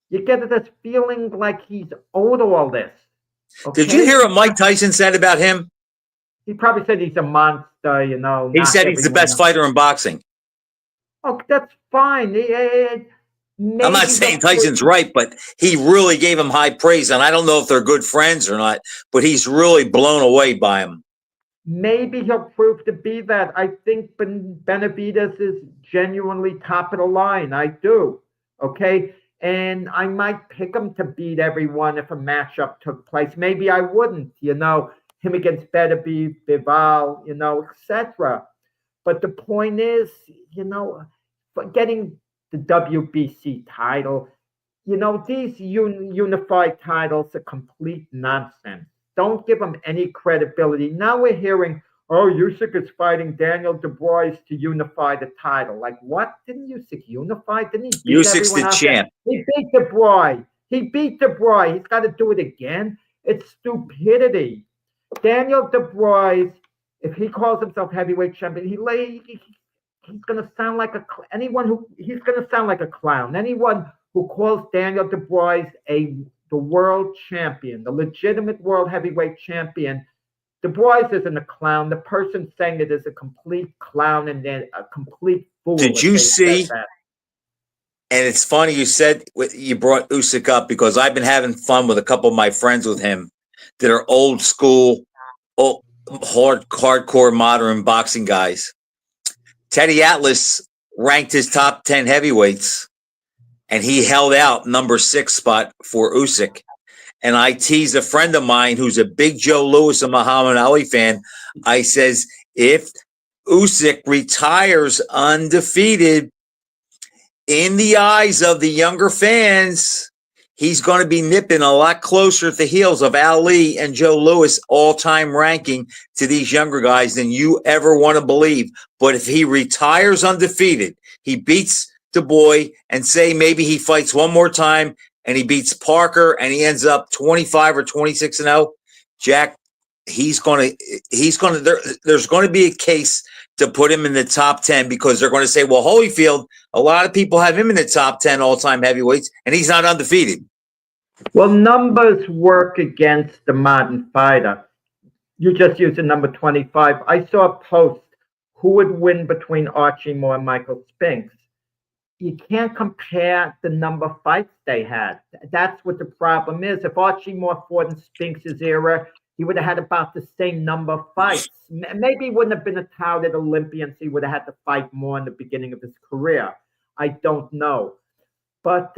You get this feeling like he's owed all this. Okay? Did you hear what Mike Tyson said about him? He probably said he's a monster, He said he's the best fighter in boxing. Oh, that's fine. I'm not Maybe saying the Tyson's right, but he really gave him high praise, and I don't know if they're good friends or not, but he's really blown away by him. maybe he'll prove to be that. I think Benavides is genuinely top of the line. I do. Okay. And I might pick him to beat everyone if a matchup took place. Maybe I wouldn't, him against Beterbiev, Bival, etc. But the point is, for getting the WBC title, these unified titles are complete nonsense. Don't give them any credibility. Now we're hearing, oh, Usyk is fighting Daniel Dubois to unify the title. Like, what? Didn't Usyk unify? Didn't he beat Usyk's everyone the out champ. there? He beat Dubois. He beat Dubois. He's got to do it again. It's stupidity. Daniel Dubois, if he calls himself heavyweight champion, he's going to sound like he's going to sound like a clown. Anyone who calls Daniel Dubois the world champion, the legitimate world heavyweight champion, Dubois isn't a clown. The person saying it is a complete clown and then a complete fool. Did you see? And it's funny you brought Usyk up because I've been having fun with a couple of my friends with him that are old school, hardcore modern boxing guys. Teddy Atlas ranked his top 10 heavyweights, and he held out number 6 spot for Usyk. And I teased a friend of mine who's a big Joe Louis and Muhammad Ali fan. I says, if Usyk retires undefeated, in the eyes of the younger fans, he's going to be nipping a lot closer at the heels of Ali and Joe Louis all-time ranking to these younger guys than you ever want to believe. But if he retires undefeated, he beats Dubois, and say maybe he fights one more time and he beats Parker and he ends up 25 or 26-0, Jack, there's going to be a case to put him in the top 10 because they're going to say, well, Holyfield, a lot of people have him in the top 10 all-time heavyweights, and he's not undefeated. Well, numbers work against the modern fighter. You just used the number 25. I saw a post, who would win between Archie Moore and Michael Spinks? You can't compare the number of fights they had. That's what the problem is. If Archie Moore fought in Spinks' era, he would have had about the same number of fights. Maybe he wouldn't have been a touted Olympian, so he would have had to fight more in the beginning of his career. I don't know. But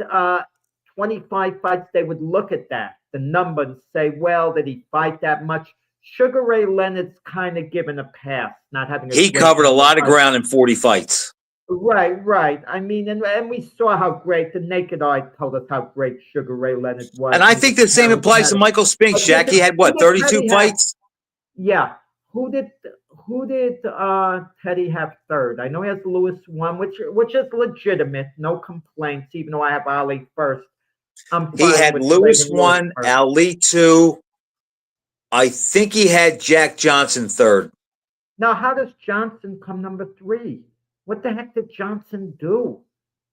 25 fights, they would look at that, the number, and say, well, did he fight that much? Sugar Ray Leonard's kind of given a pass, not having He covered a lot of ground in 40 fights. Right. I mean, and we saw how great, the naked eye told us how great Sugar Ray Leonard was. And I think the same applies to Michael Spinks, Jack. He had, 32 fights? Yeah. Who did Teddy have third? I know he has Lewis 1, which is legitimate, no complaints, even though I have Ali first. He had Lewis 1, Ali 2. I think he had Jack Johnson third. Now, how does Johnson come number 3? What the heck did Johnson do?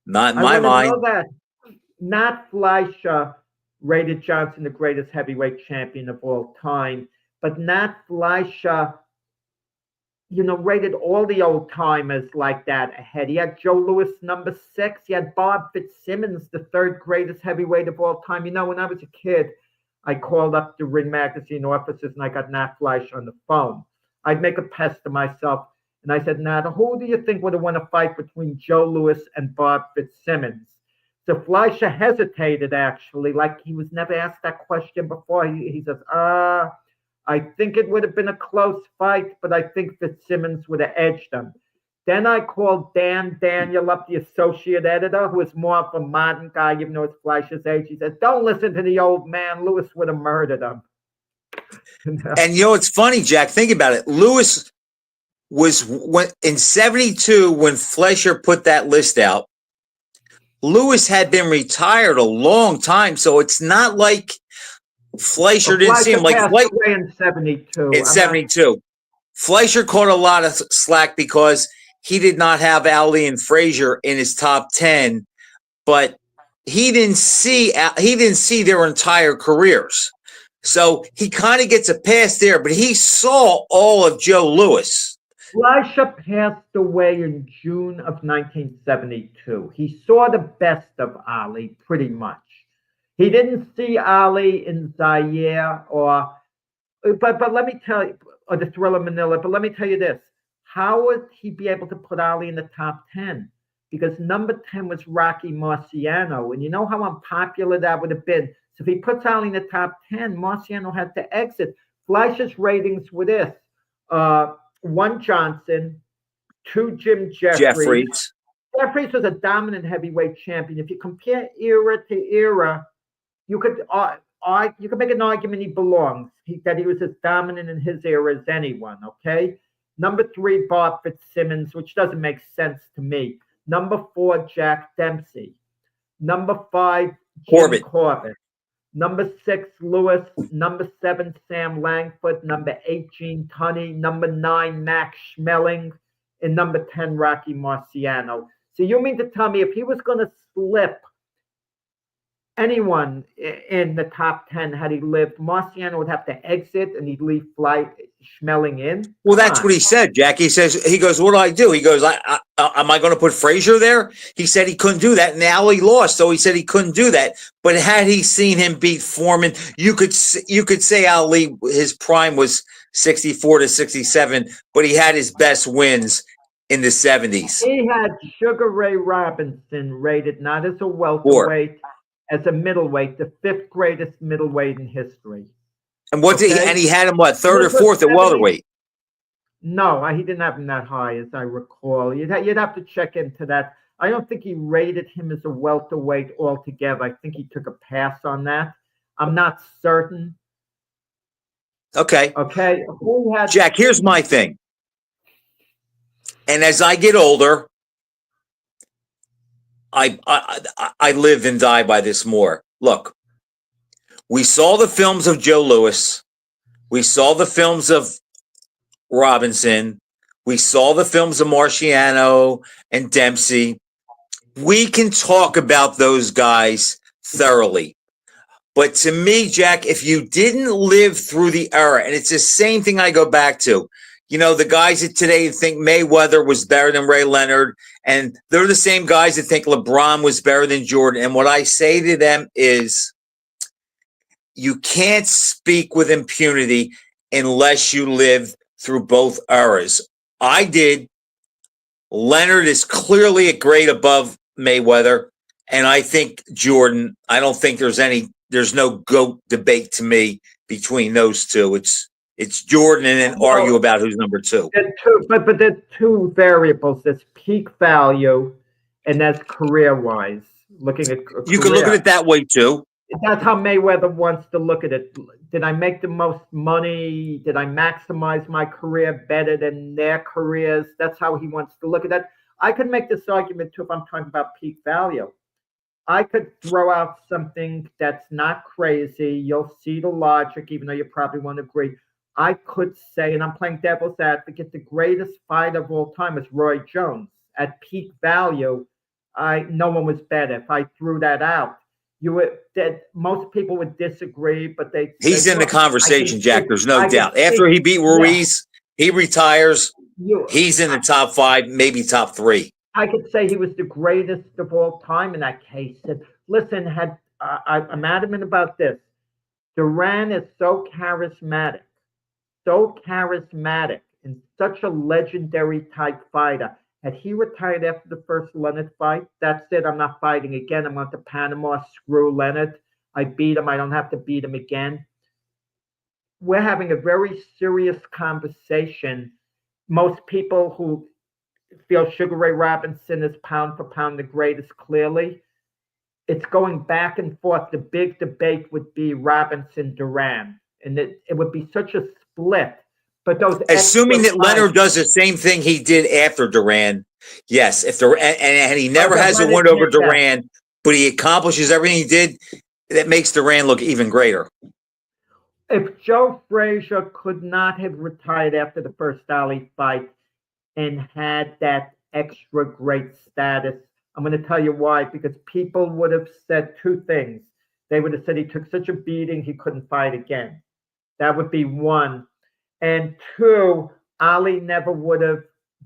Not in my mind. Know that Matt Fleischer rated Johnson the greatest heavyweight champion of all time, but Matt Fleischer, rated all the old timers like that ahead. He had Joe Louis number 6. He had Bob Fitzsimmons, the 3rd greatest heavyweight of all time. When I was a kid, I called up the Ring Magazine offices and I got Matt Fleischer on the phone. I'd make a pest of myself. And I said, Nat, who do you think would have won a fight between Joe Louis and Bob Fitzsimmons? So Fleischer hesitated, actually, like he was never asked that question before. He says, I think it would have been a close fight, but I think Fitzsimmons would have edged him. Then I called Dan Daniel up, the associate editor, who is more of a modern guy, even though it's Fleischer's age. He said, don't listen to the old man. Louis would have murdered him. And it's funny, Jack, think about it. Louis was in 72 when Fleischer put that list out. Louis had been retired a long time, so it's not like Fleischer didn't see him. Like in 72. In 72, Fleischer caught a lot of slack because he did not have Ali and Frazier in his top 10, but he didn't see their entire careers. So he kind of gets a pass there, but he saw all of Joe Louis. Elisha passed away in June of 1972. He saw the best of Ali, pretty much. He didn't see Ali in Zaire but let me tell you, or the Thriller Manila, but let me tell you this. How would he be able to put Ali in the top 10? Because number 10 was Rocky Marciano, and you know how unpopular that would have been. So if he puts Ali in the top 10, Marciano had to exit. Fleischer's ratings were this. 1 Johnson, 2 Jim Jeffries. Jeffries was a dominant heavyweight champion. If you compare era to era, you could make an argument he belongs, that he was as dominant in his era as anyone, okay? Number 3, Bob Fitzsimmons, which doesn't make sense to me. Number 4, Jack Dempsey. Number 5, Jim Corbett. Number 6, Lewis. Number 7, Sam Langford. Number 8, Gene Tunney. Number 9, Max Schmeling. And number 10, Rocky Marciano. So you mean to tell me if he was going to slip anyone in the top 10 had he lived, Marciano would have to exit and he'd leave Schmeling in? Well, that's what he said, Jack. He goes, what do I do? He goes, am I going to put Frazier there? He said he couldn't do that. And Ali lost, so he said he couldn't do that. But had he seen him beat Foreman, you could say Ali, his prime was 64 to 67, but he had his best wins in the 70s. He had Sugar Ray Robinson rated not as a welterweight, as a middleweight, the 5th greatest middleweight in history. And he had him what, 3rd or 4th at welterweight? No, he didn't have him that high, as I recall. You'd have to check into that. I don't think he rated him as a welterweight altogether. I think he took a pass on that. I'm not certain. Okay. Okay. Jack, here's my thing. And as I get older, I live and die by this more. Look, we saw the films of Joe Louis. We saw the films of Robinson. We saw the films of Marciano and Dempsey. We can talk about those guys thoroughly. But to me, Jack, if you didn't live through the era, and it's the same thing I go back to, you know, the guys that today think Mayweather was better than Ray Leonard, and they're the same guys that think LeBron was better than Jordan. And what I say to them is, you can't speak with impunity unless you live through both eras. I did. Leonard is clearly a grade above Mayweather, and I think Jordan, I don't think there's no GOAT debate to me between those two. It's Jordan, and then argue about who's number 2. But there's 2 variables. There's peak value, and that's career-wise. Looking at you can look at it that way too. That's how Mayweather wants to look at it. Did I make the most money? Did I maximize my career better than their careers? That's how he wants to look at that. I could make this argument too if I'm talking about peak value. I could throw out something that's not crazy. You'll see the logic, even though you probably won't agree. I could say, and I'm playing devil's advocate, the greatest fighter of all time is Roy Jones. At peak value, no one was better. If I threw that out, most people would disagree, but he's in the conversation, Jack. There's no doubt. After he beat Ruiz, he retires. He's in the top 5, maybe top 3. I could say he was the greatest of all time in that case. And listen, I'm adamant about this. Duran is so charismatic, and such a legendary type fighter. Had he retired after the first Leonard fight, that's it. I'm not fighting again. I'm going to Panama. Screw Leonard. I beat him. I don't have to beat him again. We're having a very serious conversation. Most people who feel Sugar Ray Robinson is pound for pound the greatest, clearly. It's going back and forth. The big debate would be Robinson-Duran, and it would be such a split. But assuming that Leonard does the same thing he did after Duran, yes. And he never has a win over Duran, but he accomplishes everything he did, that makes Duran look even greater. If Joe Frazier could not have retired after the first Ali fight and had that extra great status, I'm going to tell you why. Because people would have said 2 things. They would have said he took such a beating he couldn't fight again. That would be one. And 2, Ali never would have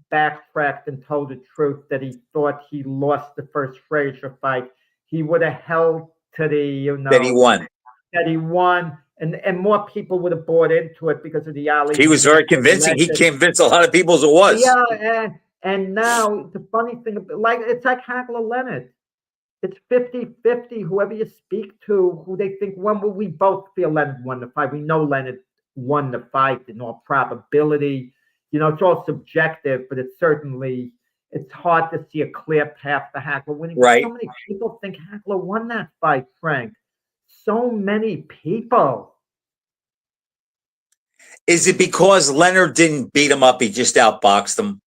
backtracked and told the truth that he thought he lost the first Frazier fight. He would have held to the, that he won. that he won, and more people would have bought into it because of the Ali. He was very convincing. He convinced a lot of people as it was. Yeah, and now the funny thing, like it's like Hagler Leonard. It's 50-50, whoever you speak to, who they think won. Well, we both feel Leonard won the fight. We know Leonard won the fight in all probability. It's all subjective, but it's hard to see a clear path to Hagler winning. Right. So many people think Hagler won that fight, Frank. So many people. Is it because Leonard didn't beat him up? He just outboxed him.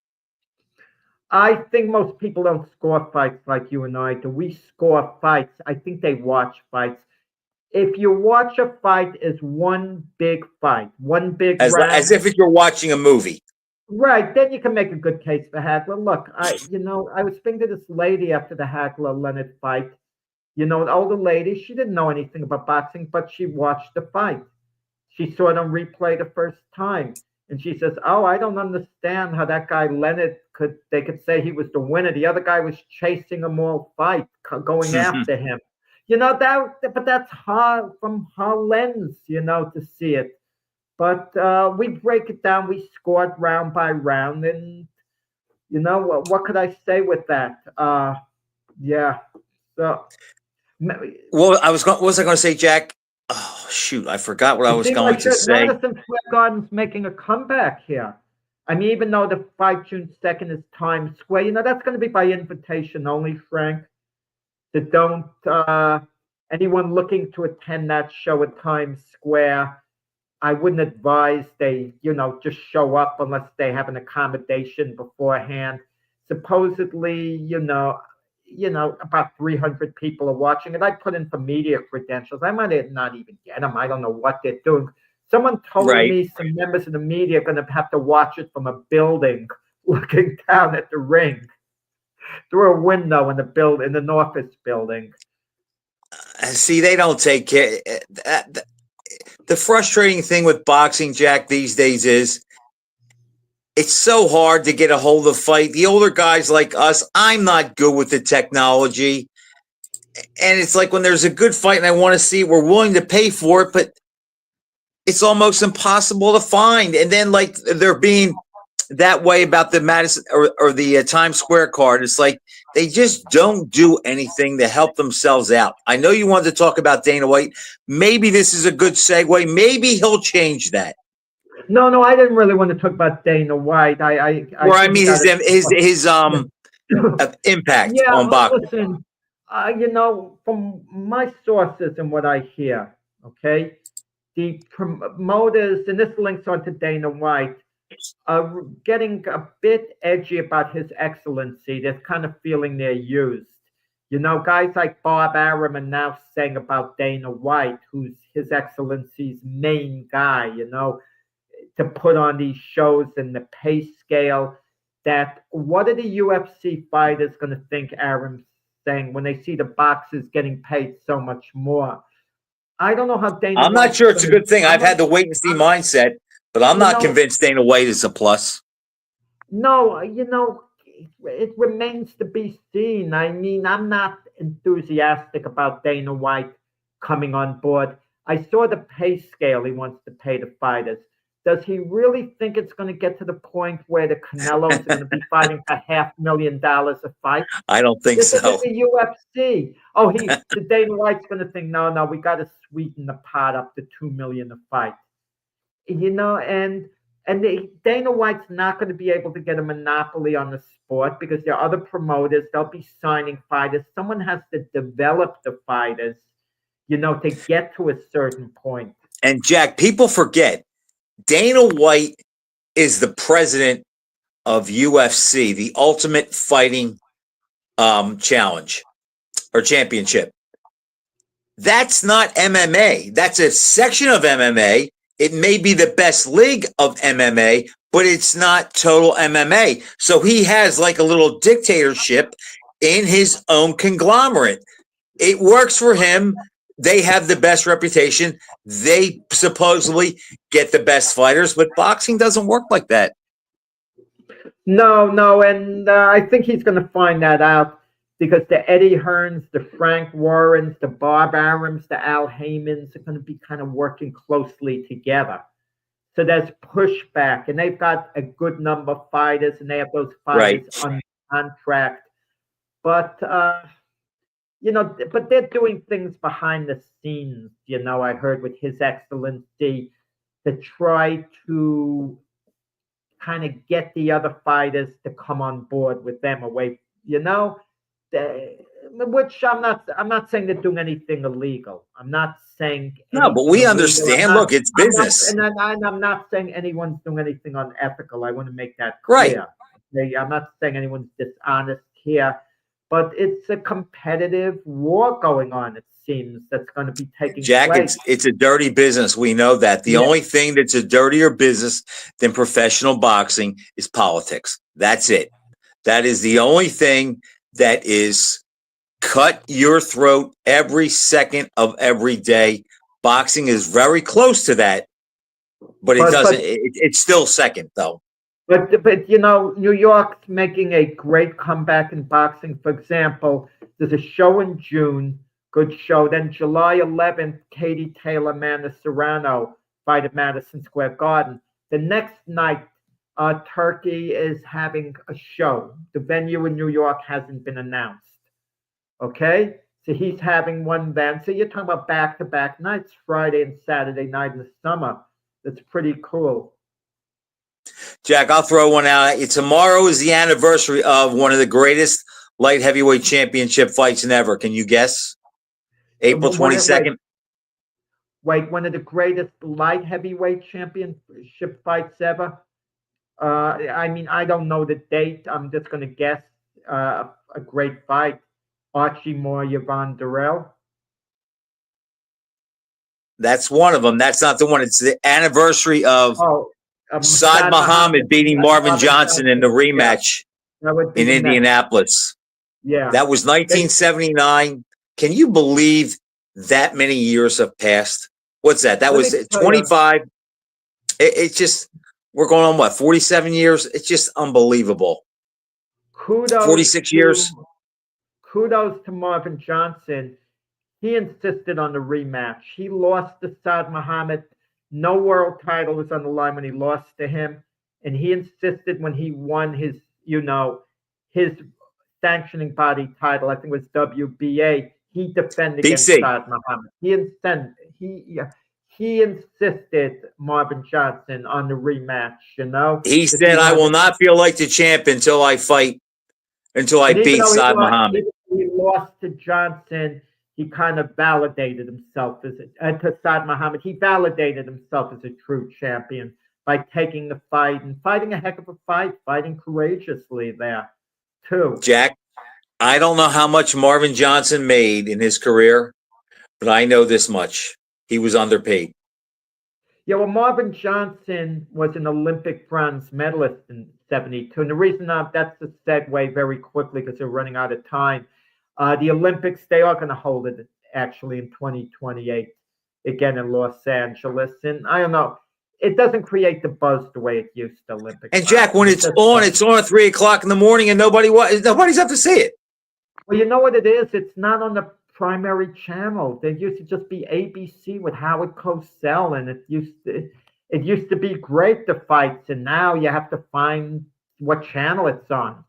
I think most people don't score fights like you and I do. We score fights. I think they watch fights. If you watch a fight as one big fight, one big round, as if you're watching a movie. Right, then you can make a good case for Hagler. Look, I was speaking to this lady after the Hagler-Leonard fight. An older lady. She didn't know anything about boxing, but she watched the fight. She saw it on replay the first time. And she says, "Oh, I don't understand how that guy Leonard they could say he was the winner. The other guy was chasing him all fight, going after him. But that's hard from her lens, to see it. But we break it down. We scored round by round, and what could I say with that? Yeah. So, well, what was I going to say, Jack? Oh, shoot. I forgot what I was going to say. Madison Square Garden's making a comeback here. I mean, even though the fight June 2nd is Times Square, that's going to be by invitation only, Frank. Anyone looking to attend that show at Times Square, I wouldn't advise they, just show up unless they have an accommodation beforehand. Supposedly, about 300 people are watching it. I put in for media credentials. I might not even get them. I don't know what they're doing. Someone told me some members of the media are going to have to watch it from a building looking down at the ring through a window in an office building. See, they don't take care. The frustrating thing with boxing, Jack, these days is it's so hard to get a hold of the fight. The older guys like us, I'm not good with the technology. And it's like when there's a good fight and I want to see it, we're willing to pay for it, but it's almost impossible to find. And then like they're being that way about the Madison or the Times Square card. It's like they just don't do anything to help themselves out. I know you wanted to talk about Dana White. Maybe this is a good segue. Maybe he'll change that. No, I didn't really want to talk about Dana White. I mean his impact on boxing. Listen, from my sources and what I hear, okay, the promoters, and this links onto Dana White, are getting a bit edgy about his excellency. They're kind of feeling they're used. Guys like Bob Arum are now saying about Dana White, who's his excellency's main guy, to put on these shows and the pay scale, that what are the UFC fighters going to think Arum's saying when they see the boxers getting paid so much more? I don't know how Dana I'm not sure it's a good thing. I've had the wait and see mindset, but I'm not convinced Dana White is a plus. No, it remains to be seen. I mean, I'm not enthusiastic about Dana White coming on board. I saw the pay scale he wants to pay the fighters. Does he really think it's going to get to the point where the Canelos are going to be fighting for $500,000 a fight? I don't think so. This is the UFC. Oh, the Dana White's going to think, no, we got to sweeten the pot up to $2 million a fight. And Dana White's not going to be able to get a monopoly on the sport because there are other promoters. They'll be signing fighters. Someone has to develop the fighters, to get to a certain point. And Jack, people forget, Dana White is the president of UFC, the Ultimate Fighting Challenge or Championship. That's not MMA. That's a section of MMA. It may be the best league of MMA, but it's not total MMA. So he has like a little dictatorship in his own conglomerate. It works for him. They have the best reputation. They supposedly get the best fighters, but boxing doesn't work like that. No, and I think he's going to find that out because the Eddie Hearns, the Frank Warrens, the Bob Arams, the Al Haymans are going to be kind of working closely together. So there's pushback, and they've got a good number of fighters, and they have those Right. fighters on contract. But but they're doing things behind the scenes. I heard with His Excellency to try to kind of get the other fighters to come on board with them away. Which I'm not saying they're doing anything illegal. I'm not saying No, but anything we illegal. understand. Look, it's business. I'm not saying anyone's doing anything unethical. I want to make that Right. clear. Okay? I'm not saying anyone's dishonest here, but it's a competitive war going on. It seems that's going to be taking Jack, place. it's a dirty business. We know that. The Yeah. only thing that's a dirtier business than professional boxing is politics. That's it. That is the only thing that is cut your throat every second of every day. Boxing is very close to that, but it But- doesn't. but- It's still second, though. But New York's making a great comeback in boxing. For example, there's a show in June, good show. Then July 11th, Katie Taylor, Amanda Serrano fight at Madison Square Garden. The next night, Turkey is having a show. The venue in New York hasn't been announced. Okay, so he's having one then. So you're talking about back-to-back nights, Friday and Saturday night in the summer. That's pretty cool. Jack, I'll throw one out at you. Tomorrow is the anniversary of one of the greatest light heavyweight championship fights ever. Can you guess? April 22nd. Wait, one of the greatest light heavyweight championship fights ever. I don't know the date. I'm just going to guess a great fight. Archie Moore, Yvonne Durrell. That's one of them. That's not the one. It's the anniversary of Saad Muhammad beating Marvin Johnson in the rematch in Indianapolis. Yeah. That was 1979. Can you believe that many years have passed? What's that? That was 25. It's just, we're going on what, 47 years? It's just unbelievable. Kudos 46 years. Kudos to Marvin Johnson. He insisted on the rematch. He lost to Saad Muhammad. No world title was on the line when he lost to him. And he insisted when he won his sanctioning body title, I think it was WBA, he defended against Saad Muhammad. He insisted, Marvin Johnson, on the rematch, He said, I will not feel like the champ until I beat Saad Muhammad. He lost to Johnson. He kind of validated himself to Saad Muhammad. He validated himself as a true champion by taking the fight and fighting a heck of a fight, fighting courageously there, too. Jack, I don't know how much Marvin Johnson made in his career, but I know this much. He was underpaid. Yeah, well, Marvin Johnson was an Olympic bronze medalist in 72. And the reason that's a segue very quickly because we're running out of time. The Olympics, they are going to hold it actually in 2028, again in Los Angeles. And I don't know, it doesn't create the buzz the way it used to. Olympics. And Jack, when it's on at 3:00 in the morning and nobody's up to see it. Well, you know what it is? It's not on the primary channel. There used to just be ABC with Howard Cosell, and it used to be great, the fights, and now you have to find what channel it's on.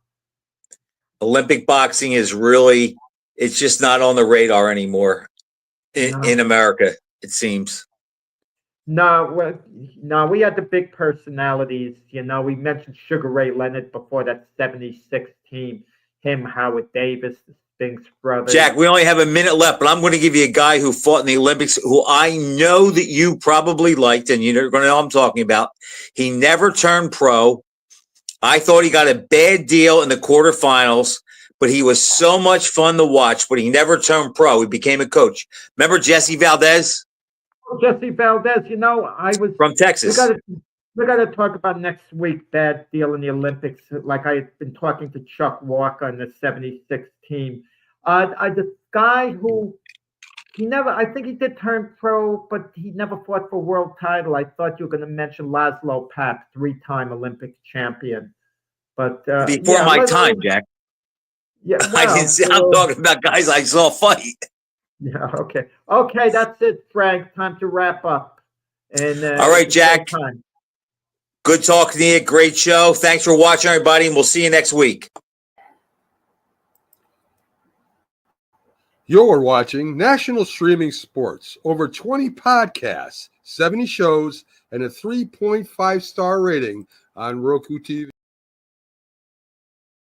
Olympic boxing is really, it's just not on the radar anymore in America, it seems. No, we had the big personalities. We mentioned Sugar Ray Leonard before, that 76 team. Him, Howard Davis, the Spinks brothers. Jack, we only have a minute left, but I'm going to give you a guy who fought in the Olympics who I know that you probably liked, and you're going to know what I'm talking about. He never turned pro. I thought he got a bad deal in the quarterfinals, but he was so much fun to watch, but he never turned pro. He became a coach. Remember Jesse Valdez? Jesse Valdez, I was from Texas. We got to talk about next week, bad deal in the Olympics. Like I've been talking to Chuck Walker on the 76 team. The guy who I think he did turn pro, but he never fought for a world title. I thought you were going to mention Laszlo Papp, 3-time Olympic champion. But Before yeah, my time, Jack. Yeah, I didn't see, I'm talking about guys I saw fight. Yeah, okay. Okay, that's it, Frank. Time to wrap up. And All right, it's your Jack. time. Good talking to you. Great show. Thanks for watching, everybody, and we'll see you next week. You're watching National Streaming Sports. Over 20 podcasts, 70 shows, and a 3.5-star rating on Roku TV.